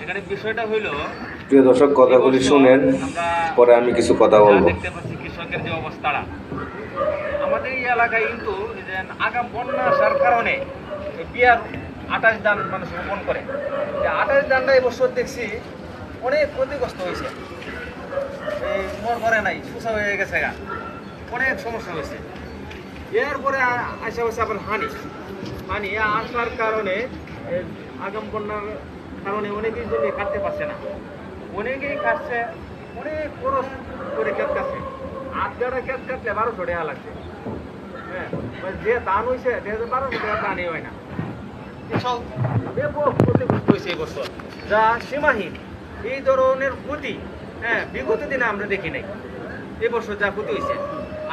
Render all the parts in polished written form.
এখানে বিষয়টা হইল, প্রিয় দর্শক কথাগুলি শুনেন, পরে আমি কিছু কথা বলবো। দেখতে পাচ্ছি কৃষকের যে অবস্থাটা আমাদের এই এলাকায়, কিন্তু আগাম বন্যা আসার কারণে বিয়ার 28 ধান মানুষ রোপণ করে। 28 ধানটা এবছর দেখছি অনেক ক্ষতিগ্রস্ত হয়েছে, এই মর করে নাই, সুসা হয়ে গেছে, অনেক সমস্যা হয়েছে। এরপরে আসা হয়েছে আবার হানি আসার কারণে আগাম বন্যার কারণে অনেকেই জমি কাটতে পারছে না, অনেকেই কাটছে, অনেক খরচ করে ক্ষেত কাটছে। 8 গাড়া ক্ষেত কাটলে 1200 টাকা লাগছে। হ্যাঁ, যে ধান হয়েছে 1200 টাকা ধানই হয় না। কৃষক ব্যাপক ক্ষতিগ্রস্ত হয়েছে এবছর, যা সীমাহীন। এই ধরনের ক্ষতি বিগত দিনে আমরা দেখি নাই। এবছর যা ক্ষতি হয়েছে,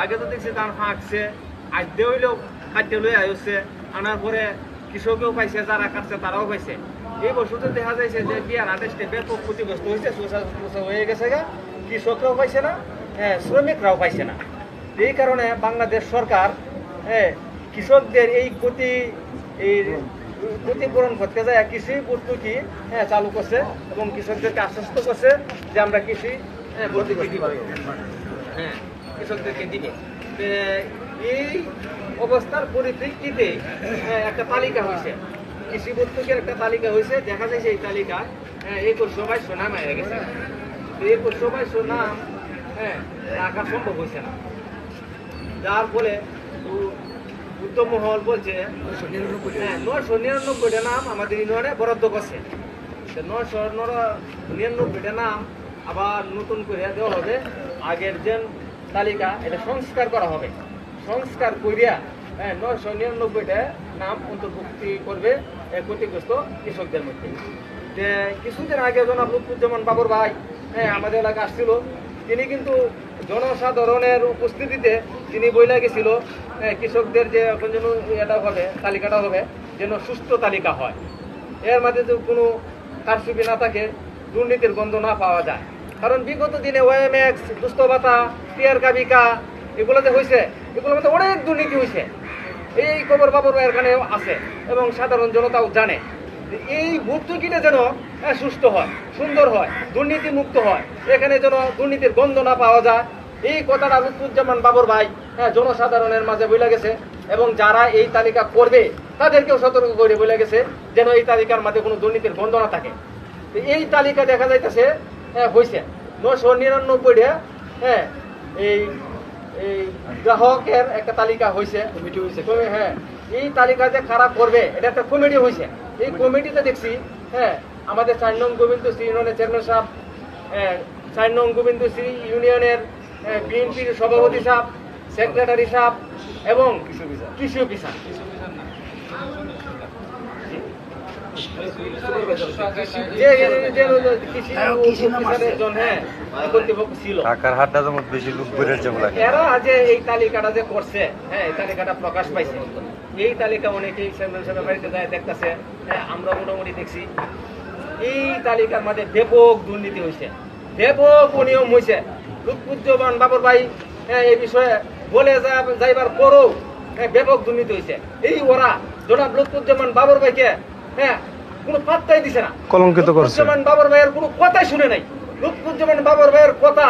আগে তো দেখছি ধান ফাঁকছে, আজকে হইলেও কাটতে লই আসছে, আনার পরে কৃষকেও পাইছে, যারা কাটছে তারাও পাইছে। এই বছর তো দেখা যাচ্ছে যে বিয়ার 28টে ব্যাপক ক্ষতিগ্রস্ত হয়েছে, সুসা হয়ে গেছে, কৃষকরাও পাইছে না, শ্রমিকরাও পাইছে না। এই কারণে বাংলাদেশ সরকার কৃষকদের এই ক্ষতিপূরণ করতে যায় কৃষি ভর্তুকি চালু করছে এবং কৃষকদেরকে আশ্বস্ত করছে যে আমরা কৃষি ভর্তুকি দিব, কৃষকদেরকে দিবে। এই অবস্থার পরিপ্রেক্ষিতে একটা তালিকা হয়েছে, কৃষি ভর্তুকির একটা তালিকা হয়েছে। দেখা যায় এই তালিকায় 2122 নাম হয়ে গেছে। 2122 নাম রাখা সম্ভব হয়েছে না, যার ফলে উদ্যম মহল বলছে 999টা নাম আমাদের ইউনিয়নে বরাদ্দ করছে। 999টা নাম আবার নতুন করে দেওয়া হবে। আগের যে তালিকা এটা সংস্কার করা হবে, সংস্কার করিয়া 999টা নাম অন্তর্ভুক্তি করবে ক্ষতিগ্রস্ত কৃষকদের মধ্যে। যে কিছুদিন আগে জনাব লুৎফুজ্জামান বাবর ভাই আমাদের এলাকা আসছিল, তিনি কিন্তু জনসাধারণের উপস্থিতিতে তিনি বইলা গেছিল কৃষকদের যে এখন যেন এটা হবে, তালিকাটা হবে যেন সুস্থ তালিকা হয়, এর মধ্যে তো কোনো কারচুপি না থাকে, দুর্নীতির গন্ধ না পাওয়া যায়। কারণ বিগত দিনে ওএমএক্স, দুস্থ ভাতা, টিআর কাবিকা এগুলো যে হয়েছে, এগুলোর মধ্যে অনেক দুর্নীতি হয়েছে। এই খবর বাবর এখানে আছে এবং সাধারণ জনতাও জানে। এই ভর্তুকিটা যেন সুস্থ হয়, সুন্দর হয়, দুর্নীতি মুক্ত হয়, এখানে যেন দুর্নীতির গন্ধ না পাওয়া যায়, এই কথাটা লুৎফুজ্জামান বাবর ভাই জনসাধারণের মাঝে বলে গেছে এবং যারা এই তালিকা করবে তাদেরকেও সতর্ক করে বলে গেছে যেন এই তালিকার মাঝে কোনো দুর্নীতির গন্ধ না থাকে। এই তালিকা দেখা যাইতেছে হয়েছে 999টা এই গ্রাহকের একটা তালিকা হয়েছে, এই তালিকা যে খারাপ করবে এটা একটা কমিটি হয়েছে। এই কমিটিতে দেখছি আমাদের 4 নং গোবিন্দশ্রী ইউনিয়নের চেয়ারম্যান সাহেব, 4 নং গোবিন্দশ্রী ইউনিয়নের বিএনপির সভাপতি সাহেব, সেক্রেটারি সাহেব এবং কৃষি অফিসার এরা যে এই তালিকাটা যে করছে, এই তালিকাটা প্রকাশ পাইছে, এই তালিকা অনেকেই বাড়িতে যায় দেখতেছে, আমরা মোটামুটি দেখছি। এই তালিকার মধ্যে ব্যাপক দুর্নীতি হয়েছে, ব্যাপক অনিয়ম হয়েছে। লুৎফুজ্জামান বাবর ভাই এই বিষয়ে বলে যাইবার পরও ব্যাপক দুর্নীতি হয়েছে। এই ওরা জনাব লুৎফুজ্জামান বাবর ভাইকে কোনো পাত্তাই দিছে না, কলঙ্কিত করছে। লুৎফুজ্জামান বাবর ভাইয়ের কোনো কথাই শুনে নাই, লুৎফুজ্জামান বাবর ভাইয়ের কথা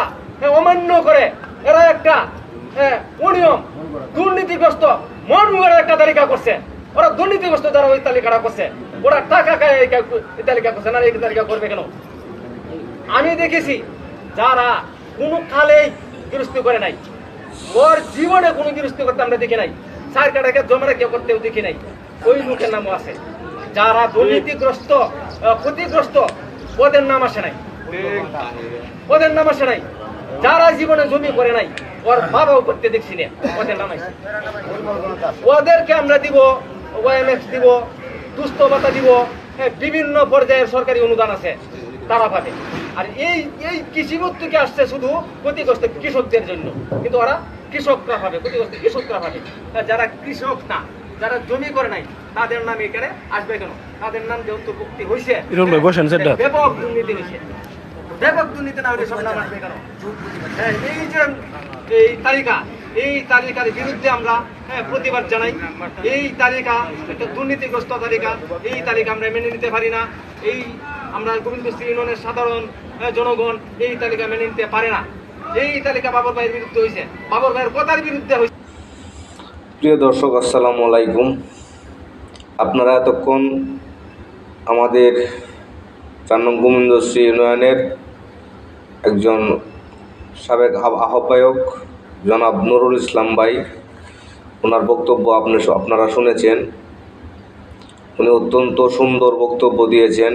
অমান্য করে এরা একটা অনিয়ম দুর্নীতিগ্রস্ত মর্মর একটা তালিকা করছে। ওরা দুর্নীতিগ্রস্ত যারা ওই তালিকাটা করছে, ওরা টাকা খায় এই তালিকা করছে না, এই তালিকা করবে কেন? আমি দেখেছি যারা কোনো কালেই গৃহস্থী করে নাই, ওর জীবনে কোনো গৃহস্থী করতে আমরা দেখি নাই, 4 কাটাকে জমা রেখে করতেও দেখি নাই, ওই লোকের নামও আছে। যারা দুর্নীতিগ্রস্ত ক্ষতিগ্রস্ত ওদের নাম আসে নাই, ওদের নাম আসে নাই। যারা জীবনে জমি করে নাই, ওর বাবাও করতে দেখছি না, ওদের নাম আসে। ওদেরকে আমরা দিব, ওএমএক্স দিব, দুস্থ ভাতা দিব, বিভিন্ন পর্যায়ের সরকারি অনুদান আছে, তারা পাবে। আর এই কৃষি ভর্তুকি আসছে শুধু ক্ষতিগ্রস্ত কৃষকদের জন্য, কিন্তু ওরা কৃষকরা পাবে, ক্ষতিগ্রস্ত কৃষকরা পাবে। যারা কৃষক না, যারা জমি করে নাই, তাদের নাম এখানে আসবে কেন? তাদের নাম যে অন্তর্ভুক্তি হয়েছে, ব্যাপক দুর্নীতি হয়েছে, ব্যাপক দুর্নীতি না হলে সব নাম আসবে কেন? এই যে এই তালিকার বিরুদ্ধে আমরা প্রতিবাদ জানাই। এই তালিকা একটা দুর্নীতিগ্রস্ত তালিকা, এই তালিকা আমরা মেনে নিতে পারি না। এই আমরা গোবিন্দশ্রী ইউনিয়নের সাধারণ জনগণ এই তালিকা মেনে নিতে পারে না। এই তালিকা বাবর ভাইয়ের বিরুদ্ধে হয়েছে, বাবর ভাইয়ের কথার বিরুদ্ধে হয়েছে। প্রিয় দর্শক, আসসালামু আলাইকুম। আপনারা এতক্ষণ আমাদের 4 নং গোবিন্দশ্রী ইউনিয়নের একজন সাবেক আহ্বায়ক জনাব নুরুল ইসলাম ভাই, ওনার বক্তব্য আপনারা শুনেছেন। উনি অত্যন্ত সুন্দর বক্তব্য দিয়েছেন।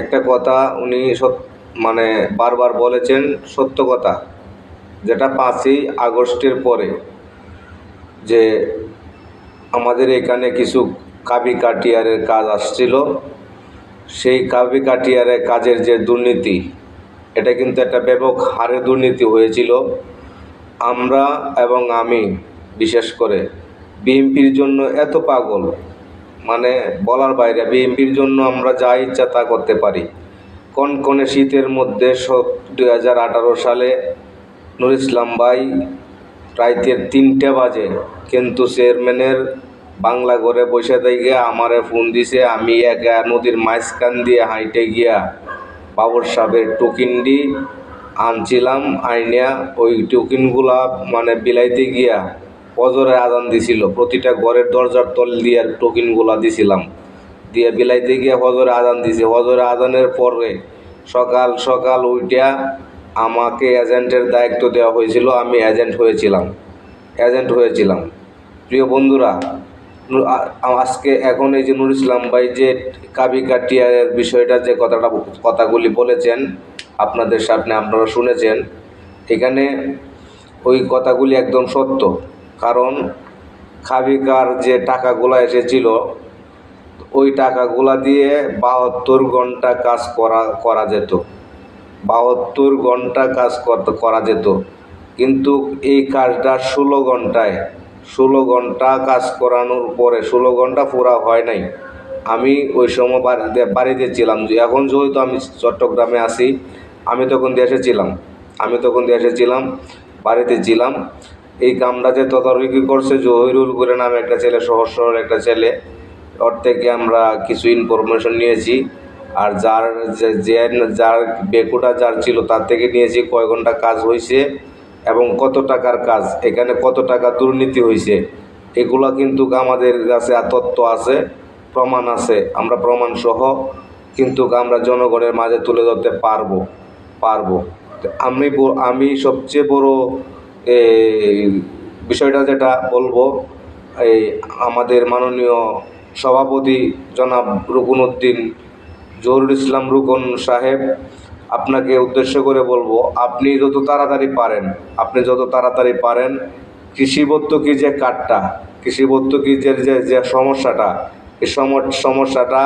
একটা কথা উনি বারবার বলেছেন, সত্য কথা, যেটা 5ই আগস্টের পরে যে আমাদের এখানে কিছু কাবি কাটিয়ারের কাজ আসছিল, সেই কাবি কাটিয়ারের কাজের যে দুর্নীতি, এটা কিন্তু একটা ব্যাপক হারে দুর্নীতি হয়েছিল। আমরা এবং আমি বিশেষ করে বিএনপির জন্য এত পাগল, বলার বাইরে। বিএনপির জন্য আমরা যা ইচ্ছা তা করতে পারি। কনকনে শীতের মধ্যে 2018 সালে নুরুল ইসলাম ভাই রাইতের 3টা বাজে কিন্তু চেয়ারম্যানের বাংলা ঘরে বসে থেকে আমারে ফোন দিছে। আমি একা নদীর মাঝখান দিয়ে হাইটে গিয়া বাবর সাহেবের টোকিনডি আনছিলাম। আইনিয়া ওই টোকিনগুলা বিলাইতে গিয়া ফজরের আজান দিছিল। প্রতিটা ঘরের দরজার তল দিয়ে টোকিনগুলা দিছিলাম, দিয়ে বিলাইতে গিয়া ফজরের আজান দিছে। ফজরের আজানের পরে সকাল সকাল উইটা আমাকে এজেন্টের দায়িত্ব দেওয়া হয়েছিল। আমি এজেন্ট হয়েছিলাম। প্রিয় বন্ধুরা, আজকে এখন এই যে নুরুল ইসলাম ভাই যে কাবি কাটিয়ারের বিষয়টা যে কথাগুলি বলেছেন আপনাদের সামনে, আপনারা শুনেছেন। এখানে ওই কথাগুলি একদম সত্য। কারণ কাবিকার যে টাকাগুলো এসেছিল, ওই টাকাগুলা দিয়ে 72 ঘন্টা কাজ করা যেত। 72 ঘন্টা কাজ করা যেত, কিন্তু এই কাজটা 16 ঘন্টা কাজ করানোর পরে 16 ঘন্টা পুরা হয় নাই। আমি ওই সময় বাড়িতে ছিলাম। এখন যেহেতু আমি চট্টগ্রামে আছি, আমি তখন দেশে ছিলাম, বাড়িতে ছিলাম। এই কামটা যে তদারকি করছে জহিরুল করে নামে একটা ছেলে, সহজ সরল একটা ছেলে, ওর থেকে আমরা কিছু ইনফরমেশন নিয়েছি। আর যার বেকুটা যার ছিল তার থেকে নিয়েছি কয় ঘন্টা কাজ হয়েছে এবং কত টাকার কাজ, এখানে কত টাকা দুর্নীতি হয়েছে। এগুলা কিন্তু আমাদের কাছে তথ্য আছে, প্রমাণ আছে। আমরা প্রমাণ সহ কিন্তু আমরা জনগণের মাঝে তুলে ধরতে পারবো। আমি সবচেয়ে বড় বিষয়টা যেটা বলবো, এই আমাদের মাননীয় সভাপতি জনাব রুকনউদ্দিন জহুরুল ইসলাম রুকন সাহেব, আপনাকে উদ্দেশ্য করে বলবো, আপনি যত তাড়াতাড়ি পারেন কৃষি ভর্তুকি যে কার্ডটা, কৃষি ভর্তুকি যে সমস্যাটা, এই সমস্যাটা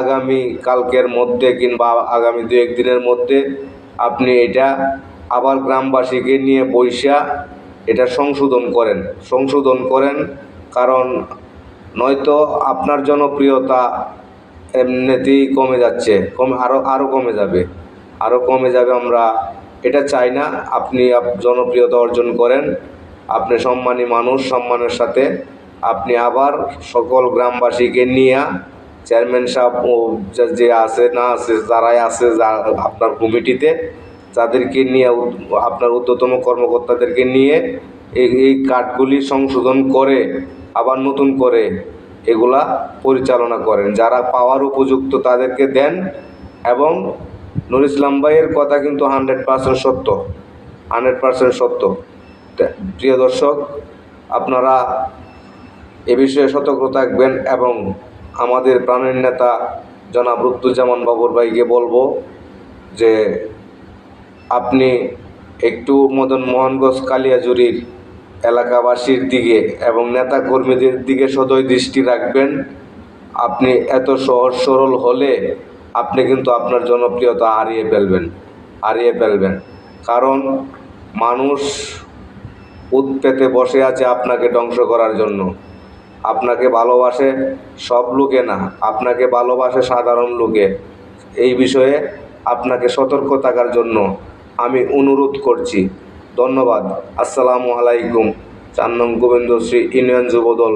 আগামী কালকের মধ্যে কিংবা আগামী 2-1 দিনের মধ্যে আপনি এটা আবার গ্রামবাসীকে নিয়ে বইসা এটা সংশোধন করেন। কারণ নয়তো আপনার জনপ্রিয়তা এমনিতেই কমে যাচ্ছে, আরও কমে যাবে। আমরা এটা চাই না। আপনি জনপ্রিয়তা অর্জন করেন, আপনি সম্মানী মানুষ, সম্মানের সাথে আপনি আবার সকল গ্রামবাসীকে নিয়ে, চেয়ারম্যান সাহেব যে আছে না আছে, যারাই আছে আপনার কমিটিতে, যাদেরকে নিয়ে, আপনার ঊর্ধ্বতম কর্মকর্তাদেরকে নিয়ে এই কার্ডগুলি সংশোধন করে আবার নতুন করে এগুলা পরিচালনা করেন। যারা পাওয়ার উপযুক্ত তাদেরকে দেন। এবং নুরুল ইসলাম ভাইয়ের কথা কিন্তু 100% সত্য। প্রিয় দর্শক, আপনারা এ বিষয়ে সতর্ক থাকবেন। এবং আমাদের প্রাণের নেতা জনাব রুদ্দুজ্জামান বাবর ভাইকে বলবো যে আপনি একটু মদন মোহনগঞ্জ কালিয়াজুরির এলাকাবাসীর দিকে এবং নেতা কর্মীদের দিকে সদয় দৃষ্টি রাখবেন। আপনি এত সহজ সরল হলে আপনি কিন্তু আপনার জনপ্রিয়তা হারিয়ে ফেলবেন। কারণ মানুষ উৎপেতে বসে আছে আপনাকে ধ্বংস করার জন্য। আপনাকে ভালোবাসে সব লোকে না, আপনাকে ভালোবাসে সাধারণ লোকে। এই বিষয়ে আপনাকে সতর্ক থাকার জন্য আমি অনুরোধ করছি। ধন্যবাদ। আসসালামু আলাইকুম। 4 নং গোবিন্দশ্রী ইউনিয়ন যুবদল।